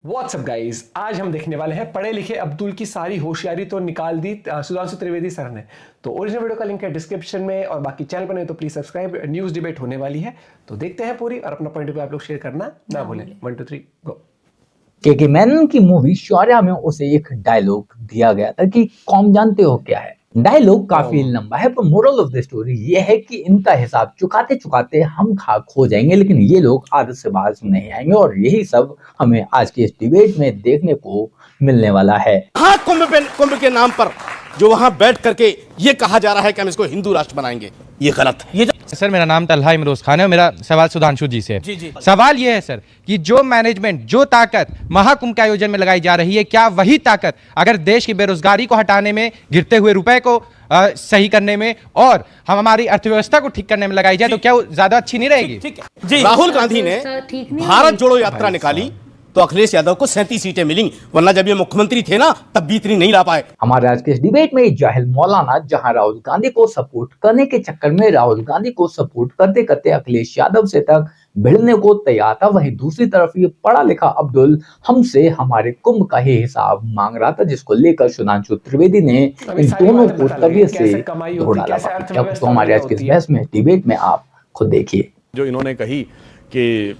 WhatsApp guys, आज हम देखने वाले हैं पढ़े लिखे अब्दुल की सारी होशियारी तो निकाल दी सुधांशु त्रिवेदी सर ने। तो ओरिजिनल वीडियो का लिंक है डिस्क्रिप्शन में और बाकी चैनल पर नहीं तो प्लीज सब्सक्राइब। न्यूज डिबेट होने वाली है तो देखते हैं पूरी और अपना पॉइंट ऑफ व्यू आप लोग शेयर करना ना भूलें। 1 2 3 गो। के मैनन की मूवी शौर्या में उसे एक डायलॉग दिया गया था कि कौन जानते हो क्या है। डायलॉग काफी लंबा है पर मोरल ऑफ द स्टोरी ये है कि इनका हिसाब चुकाते चुकाते हम खाक हो जाएंगे, लेकिन ये लोग आदत से बाहर नहीं आएंगे और यही सब हमें आज की इस डिबेट में देखने को मिलने वाला है। हाँ, कुंभ के नाम पर जो वहां बैठ करके ये कहा जा रहा है कि हम इसको हिंदू राष्ट्र बनाएंगे, ये गलत है। सर, मेरा नाम तलहा इमरोज खान है और मेरा सवाल सुधांशु जी से है। जी। सवाल ये है सर कि जो मैनेजमेंट, जो ताकत महाकुंभ के आयोजन में लगाई जा रही है, क्या वही ताकत अगर देश की बेरोजगारी को हटाने में, गिरते हुए रुपए को सही करने में और हमारी अर्थव्यवस्था को ठीक करने में लगाई जाए तो क्या वो ज्यादा अच्छी नहीं रहेगी? ठीक है जी। राहुल गांधी ने भारत जोड़ो यात्रा निकाली तो अखिलेश यादव को 37 सीटें मिली, वरना जब ये मुख्यमंत्री थे ना तब भी इतनी नहीं ला पाए। हमारे आज के इस डिबेट में जाहिल मौलाना जहां राहुल गांधी को सपोर्ट करने के चक्कर में राहुल गांधी को सपोर्ट करते करते अखिलेश यादव से तक भिड़ने को तैयार था, वहीं दूसरी तरफ ये पढ़ा लिखा अब्दुल हमसे हमारे कुंभ का ही हिसाब मांग रहा था, जिसको लेकर सुधांशु त्रिवेदी ने इन दोनों को तबीयत से धो डाला। तो हमारे आज के इस बहस में, डिबेट में आप खुद देखिए। जो इन्होंने कही कि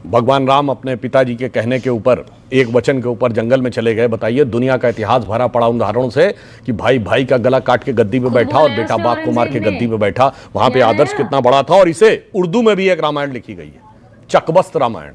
भगवान राम अपने पिताजी के कहने के ऊपर, एक वचन के ऊपर जंगल में चले गए। बताइए, दुनिया का इतिहास भरा पड़ा उदाहरणों से कि भाई भाई का गला काट के गद्दी पे बैठा और बेटा बाप को मार के गद्दी पे बैठा। वहां पे आदर्श कितना बड़ा था। और इसे उर्दू में भी एक रामायण लिखी गई है, चकबस्त रामायण,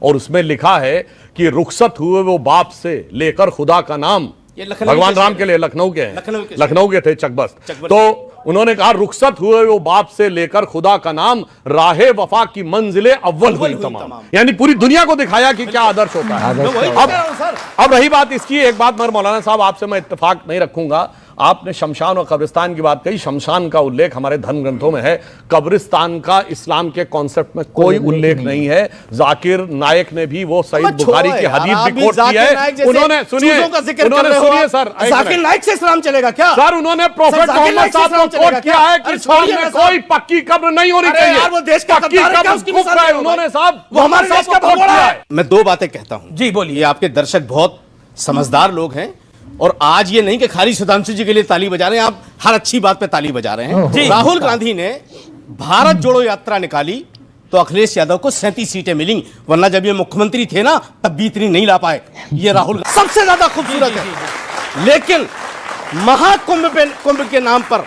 और उसमें लिखा है कि रुखसत हुए वो बाप से लेकर खुदा का नाम। भगवान राम के लिए लखनऊ के थे चकबस्त। तो उन्होंने कहा रुखसत हुए वो बाप से लेकर खुदा का नाम, राहे वफा की मंजिले अव्वल हुई तमाम। यानी पूरी दुनिया को दिखाया कि क्या आदर्श होता है। अब रही बात इसकी, एक बात मगर मौलाना साहब आपसे मैं इत्तेफाक नहीं रखूंगा। आपने शमशान और कब्रिस्तान की बात कही। शमशान का उल्लेख हमारे धर्म ग्रंथों में है, कब्रिस्तान का इस्लाम के कॉन्सेप्ट में कोई उल्लेख नहीं है। जाकिर नायक ने भी वो सईद बुखारी की हदीस भी कोट की है। उन्होंने सुनिए सर, जाकिर नायक से इस्लाम चलेगा क्या? सर, उन्होंने प्रॉफेट मोहम्मद साहब को कोट किया है कि इस्लाम में कोई पक्की कब्र नहीं होनी चाहिए। वो देश का पक्की कब्र है। उन्होंने साहब वो हमारे देश का कोट किया है। मैं दो बातें कहता हूं जी, बोलिए। ये आपके दर्शक बहुत समझदार लोग हैं और आज ये नहीं कि खाली सुधांशु जी के लिए ताली बजा रहे हैं, आप हर अच्छी बात पे ताली बजा रहे हैं। राहुल गांधी ने भारत जोड़ो यात्रा निकाली तो अखिलेश यादव को 37 सीटें मिली, वरना जब ये मुख्यमंत्री थे ना तब भी इतनी नहीं ला पाए। ये राहुल सबसे ज्यादा खूबसूरत है। लेकिन महाकुंभ के नाम पर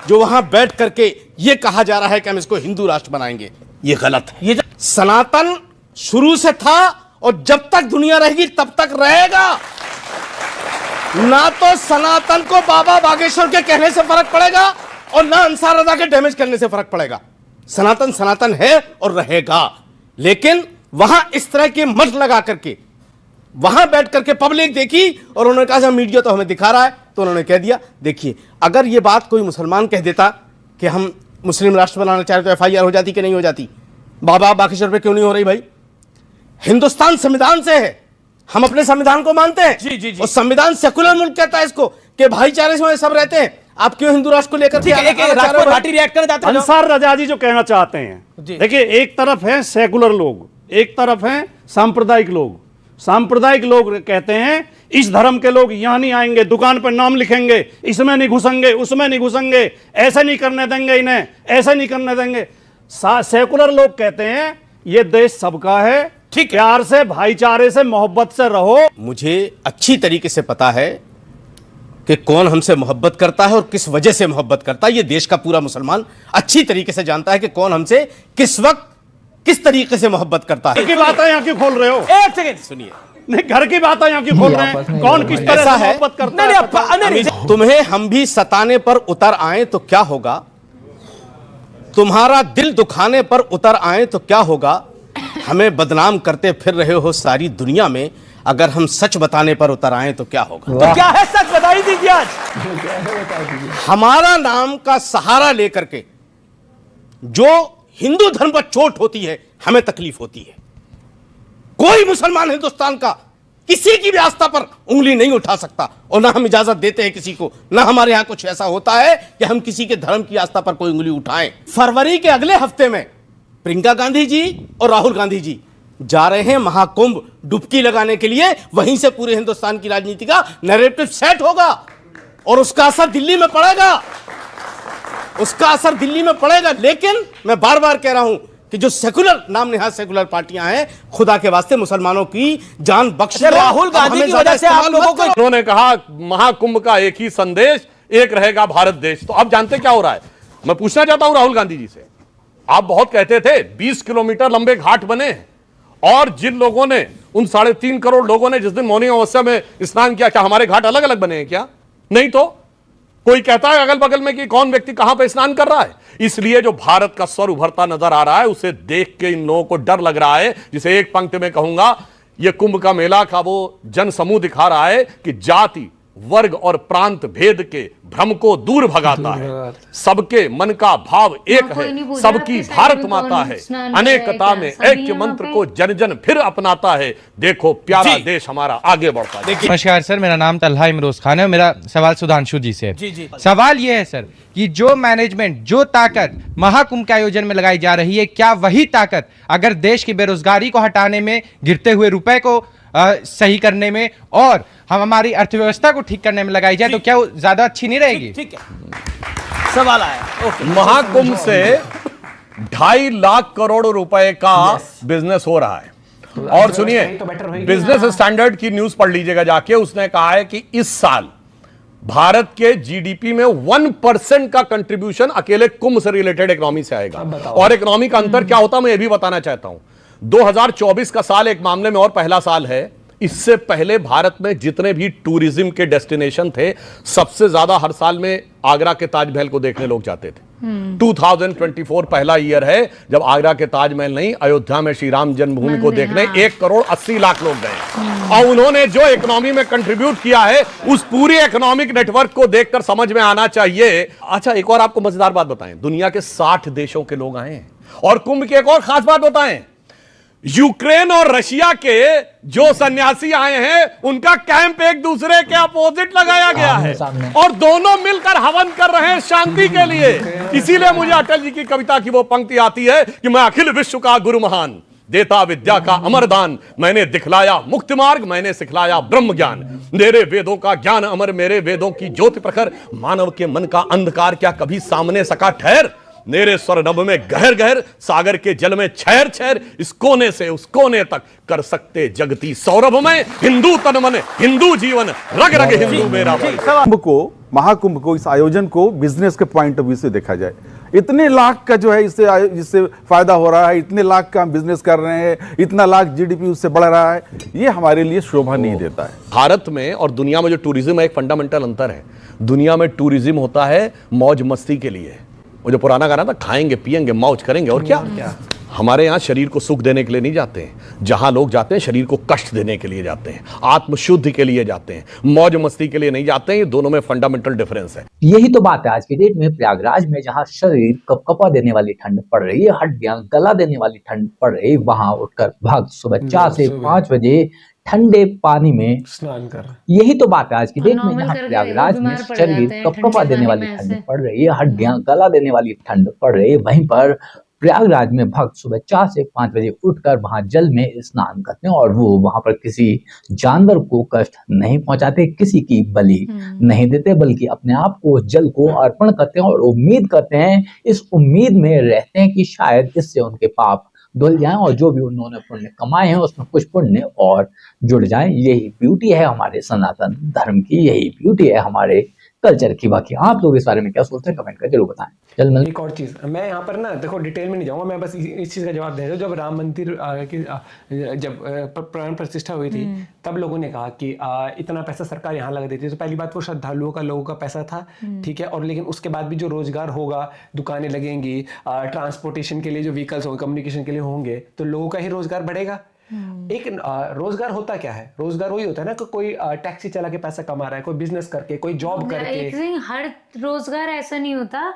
जो वहां बैठ करके ये कहा जा रहा है कि हम इसको हिंदू राष्ट्र बनाएंगे, ये गलत है। ये सनातन शुरू से था और जब तक दुनिया रहेगी तब तक रहेगा। ना तो सनातन को बाबा बागेश्वर के कहने से फर्क पड़ेगा और ना अंसार रजा के डैमेज करने से फर्क पड़ेगा। सनातन सनातन है और रहेगा। लेकिन वहां इस तरह के मठ लगा करके वहां बैठ करके पब्लिक देखी और उन्होंने कहा मीडिया तो हमें दिखा रहा है, तो उन्होंने कह दिया। देखिए, अगर यह बात कोई मुसलमान कह देता कि हम मुस्लिम राष्ट्र बनाना चाहते तो FIR हो जाती कि नहीं हो जाती? बाबा बागेश्वर पे क्यों नहीं हो रही भाई? हिंदुस्तान संविधान से है, हम अपने संविधान को मानते हैं। जी। और संविधान सेकुलर मुल्क कहता है इसको कि भाईचारे से सब रहते हैं। आप क्यों हिंदू राष्ट्र को लेकर अंसार रजा जी जो कहना चाहते हैं, देखिए, एक तरफ है सेकुलर लोग, एक तरफ है सांप्रदायिक लोग। सांप्रदायिक लोग कहते हैं इस धर्म के लोग यहां नहीं आएंगे, दुकान पर नाम लिखेंगे, इसमें नहीं घुसेंगे, उसमें नहीं घुसेंगे, ऐसा नहीं करने देंगे, इन्हें ऐसा नहीं करने देंगे। सेकुलर लोग कहते हैं ये देश सबका है, ठीक, प्यार से, भाईचारे से, मोहब्बत से रहो। मुझे अच्छी तरीके से पता है कि कौन हमसे मोहब्बत करता है और किस वजह से मोहब्बत करता है। ये देश का पूरा मुसलमान अच्छी तरीके से जानता है कि कौन हमसे किस वक्त किस तरीके से मोहब्बत करता है। घर की बात है, यहाँ क्यों खोल रहे हो? एक सेकंड सुनिए। नहीं, घर की बात है, यहाँ क्यों खोल रहे हैं? कौन किस तरह से मोहब्बत करता है? तुम्हें हम भी सताने पर उतर आए तो क्या होगा? तुम्हारा दिल दुखाने पर उतर आए तो क्या होगा? हमें बदनाम करते फिर रहे हो सारी दुनिया में, अगर हम सच बताने पर उतर आए तो क्या होगा? तो क्या है सच, बता ही दीजिए आज। हमारा नाम का सहारा लेकर के जो हिंदू धर्म पर चोट होती है, हमें तकलीफ होती है। कोई मुसलमान हिंदुस्तान का किसी की भी आस्था पर उंगली नहीं उठा सकता और ना हम इजाजत देते हैं किसी को, ना हमारे यहां कुछ ऐसा होता है कि हम किसी के धर्म की आस्था पर कोई उंगली उठाएं। फरवरी के अगले हफ्ते में प्रियंका गांधी जी और राहुल गांधी जी जा रहे हैं महाकुंभ डुबकी लगाने के लिए, वहीं से पूरे हिंदुस्तान की राजनीति का नैरेटिव सेट होगा और उसका असर दिल्ली में पड़ेगा, उसका असर दिल्ली में पड़ेगा। लेकिन मैं बार बार कह रहा हूं कि जो सेकुलर नाम नेहाद सेकुलर पार्टियां हैं, खुदा के वास्ते मुसलमानों की जान बख्श दो। राहुल गांधी की वजह से आप लोगों को उन्होंने कहा महाकुंभ का एक ही संदेश, एक रहेगा भारत देश। तो अब जानते क्या हो रहा है? मैं पूछना चाहता हूं राहुल गांधी जी से, आप बहुत कहते थे 20 किलोमीटर लंबे घाट बने हैं, और जिन लोगों ने, उन 3.5 करोड़ लोगों ने जिस दिन मौनी अमावस्या में स्नान किया, क्या हमारे घाट अलग अलग बने हैं क्या? नहीं। तो कोई कहता है अगल बगल में कि कौन व्यक्ति कहां पे स्नान कर रहा है? इसलिए जो भारत का स्वर उभरता नजर आ रहा है, उसे देख के इन लोगों को डर लग रहा है, जिसे एक पंक्ति में कहूंगा, यह कुंभ का मेला का वो जन समूह दिखा रहा है कि जाति, वर्ग और प्रांत भेद के भ्रम को दूर भगाता है, सबके मन का भाव एक है, सबकी भारत माता है, अनेकता में ऐक्य मंत्र को जन जन फिर अपनाता है, देखो प्यारा देश हमारा आगे बढ़ता है। नमस्कार सर, मेरा नाम तलहा इमरोज खान है। मेरा सवाल सुधांशु जी से है। जी। सवाल ये है सर कि जो मैनेजमेंट, जो ताकत महाकुंभ के आयोजन में लगाई जा रही है, क्या वही ताकत अगर देश की बेरोजगारी को हटाने में, गिरते हुए रुपए को सही करने में और हम हमारी अर्थव्यवस्था को ठीक करने में लगाई जाए तो क्या वो ज्यादा अच्छी नहीं रहेगी? ठीक है, सवाल आया। ओके, महाकुंभ से 2.5 लाख करोड़ रुपए का बिजनेस हो रहा है। और सुनिए, बिजनेस स्टैंडर्ड की न्यूज पढ़ लीजिएगा जाके, उसने कहा है कि इस साल भारत के जीडीपी में 1% का कंट्रीब्यूशन अकेले कुंभ से रिलेटेड इकोनॉमी से आएगा। और इकोनॉमी का अंतर क्या होता है मैं ये भी बताना चाहता हूं। 2024 का साल एक मामले में और पहला साल है। इससे पहले भारत में जितने भी टूरिज्म के डेस्टिनेशन थे, सबसे ज्यादा हर साल में आगरा के ताजमहल को देखने लोग जाते थे। 2024 पहला ईयर है जब आगरा के ताजमहल नहीं, अयोध्या में श्री राम जन्मभूमि को देखने 1,80,00,000 लोग गए। और उन्होंने जो इकोनॉमी में कंट्रीब्यूट किया है, उस पूरे इकोनॉमिक नेटवर्क को देखकर समझ में आना चाहिए। अच्छा, एक और आपको मजेदार बात बताएं, दुनिया के 60 देशों के लोग आए हैं। और कुंभ की एक और खास बात बताएं, यूक्रेन और रशिया के जो सन्यासी आए हैं, उनका कैंप एक दूसरे के अपोजिट लगाया गया है और दोनों मिलकर हवन कर रहे हैं शांति के लिए। इसीलिए मुझे अटल जी की कविता की वो पंक्ति आती है कि मैं अखिल विश्व का गुरु महान, देता विद्या का अमरदान, मैंने दिखलाया मुक्ति मार्ग, मैंने सिखलाया ब्रह्म ज्ञान, मेरे वेदों का ज्ञान अमर, मेरे वेदों की ज्योति प्रखर, मानव के मन का अंधकार क्या कभी सामने सका ठहर, मेरे स्वर नभ में गहर गहर, सागर के जल में छैर छैर, इस कोने से उस कोने तक कर सकते जगती सौरभ में, हिंदू तन मन हिंदू जीवन, रग रग हिंदू मेरा भाई। कुंभ को, महाकुंभ को, इस आयोजन को बिजनेस के पॉइंट ऑफ व्यू से देखा जाए, इतने लाख का जो है इससे फायदा हो रहा है, इतने लाख का हम बिजनेस कर रहे हैं, इतना लाख जीडीपी उससे बढ़ रहा है, ये हमारे लिए शोभा नहीं देता है। भारत में और दुनिया में जो टूरिज्म है, एक फंडामेंटल अंतर है। दुनिया में टूरिज्म होता है मौज मस्ती के लिए, वो जो पुराना गाना था, खाएंगे पिएंगे मौज करेंगे, और क्या हमारे यहाँ शरीर को सुख देने के लिए नहीं जाते हैं। जहां लोग जाते हैं शरीर को कष्ट देने के लिए जाते हैं, आत्मशुद्धि के लिए जाते हैं, मौज मस्ती के लिए नहीं जाते हैं। ये दोनों में फंडामेंटल डिफरेंस है। यही तो बात है आज की डेट में प्रयागराज में, जहाँ शरीर कपकपा देने वाली ठंड पड़ रही है, हड्डियां गला देने वाली ठंड पड़ रही है, वहां उठकर भक्त सुबह 4 से 5 बजे ठंडे पानी में स्नान कर। यही तो बात है आज की डेट में, जहाँ प्रयागराज में शरीर कपकपा देने वाली ठंड पड़ रही है, हड्डियां गला देने वाली ठंड पड़ रही है, वहीं पर प्रयागराज में भक्त सुबह 4 से 5 बजे उठकर वहां जल में स्नान करते हैं और वो वहां पर किसी जानवर को कष्ट नहीं पहुंचाते, किसी की बलि नहीं देते, बल्कि अपने आप को जल को अर्पण करते हैं और उम्मीद करते हैं, इस उम्मीद में रहते हैं कि शायद इससे उनके पाप धुल जाएं और जो भी उन्होंने पुण्य कमाए हैं उसमें कुछ पुण्य और जुड़ जाएं। यही ब्यूटी है हमारे सनातन धर्म की, यही ब्यूटी है हमारे कल्चर की। बाकी आप लोग इस बारे में क्या सोचते हैं, कमेंट करके जरूर बताएं। चल एक और चीज, मैं यहाँ पर ना देखो डिटेल में नहीं जाऊंगा, मैं बस इस चीज का जवाब दे रहा हूँ। जब राम मंदिर की जब प्राण प्रतिष्ठा हुई थी, तब लोगों ने कहा कि इतना पैसा सरकार यहाँ लगा देती है। तो पहली बात वो श्रद्धालुओं का, लोगों का पैसा था, ठीक है। और लेकिन उसके बाद भी जो रोजगार होगा, दुकानें लगेंगी, ट्रांसपोर्टेशन के लिए जो व्हीकल्स होंगे, कम्युनिकेशन के लिए होंगे, तो लोगों का ही रोजगार बढ़ेगा। एक रोजगार होता क्या है? रोजगार वही होता है ना कि कोई टैक्सी चला के पैसा कमा रहा है, कोई बिजनेस करके, कोई जॉब करके। हर रोजगार ऐसा नहीं होता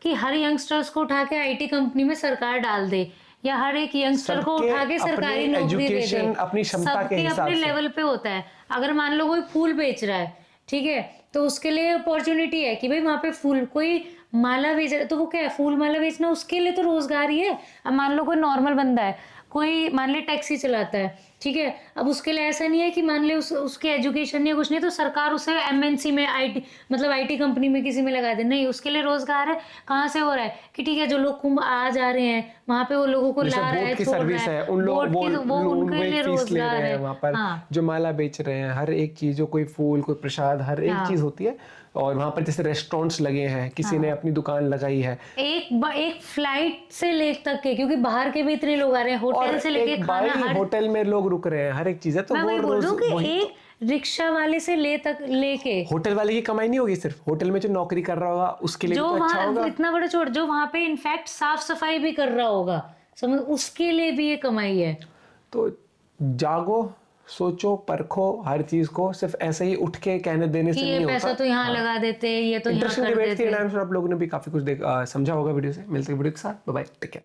कि हर यंगस्टर्स को उठा के आईटी कंपनी में सरकार डाल दे, या हर एक यंगस्टर को उठा के सरकारी नौकरी दे दे। अपनी क्षमता के हिसाब से, अपने लेवल पे होता है। अगर मान लो कोई फूल बेच रहा है, ठीक है, तो उसके लिए अपॉर्चुनिटी है कि भाई वहाँ पे फूल, कोई माला बेच रहा है तो वो क्या है, फूल माला बेचना उसके लिए तो रोजगार ही है। अब मान लो कोई नॉर्मल बंदा है, कोई मान ले टैक्सी चलाता है, ठीक है, अब उसके लिए ऐसा नहीं है कि मान ले उसके एजुकेशन या कुछ नहीं तो सरकार उसे एमएनसी में आईटी मतलब आईटी कंपनी में किसी में लगा दे, नहीं, उसके लिए रोजगार है। कहाँ से हो रहा है कि ठीक है जो लोग कुंभ आ जा रहे हैं वहां पे वो लोगों को ला रहा है, की छोड़ रहा सर्विस है, उन लोग वो उनके लिए फीस ले रोजगार रहे हैं है। वहाँ पर, हाँ। जो माला बेच रहे हैं, हर एक चीज, जो कोई फूल कोई प्रसाद, हर एक चीज होती है। और वहाँ पर जैसे रेस्टोरेंट्स लगे हैं, किसी ने अपनी दुकान लगाई है, एक फ्लाइट से लेक तक के, क्योंकि बाहर के भी इतने लोग आ रहे हैं, होटल से लेके खाना, हर होटल में लोग रुक रहे हैं, हर एक चीज है। तो मैं वही वो बोल रही हूँ कि रोज एक रिक्शा वाले से लेके होटल वाले की कमाई नहीं होगी, सिर्फ होटल में जो नौकरी कर रहा होगा उसके लिए जो भी तो अच्छा वहाँ होगा। इतना बड़ा छोड़, जो वहाँ पे इनफैक्ट साफ सफाई भी कर रहा होगा, समझ, उसके लिए भी ये कमाई है। तो जागो, सोचो, परखो हर चीज को, सिर्फ ऐसे ही उठ के कहने देने से कि नहीं ये होता। पैसा तो यहाँ लगा देते, ये तो यहाँ इंटरेस्टिंग कर डिबेट थी, देते। आप लोगों ने भी काफी कुछ समझा होगा वीडियो से। मिलते हैं वीडियो के साथ, बाय बाय, टेक केयर।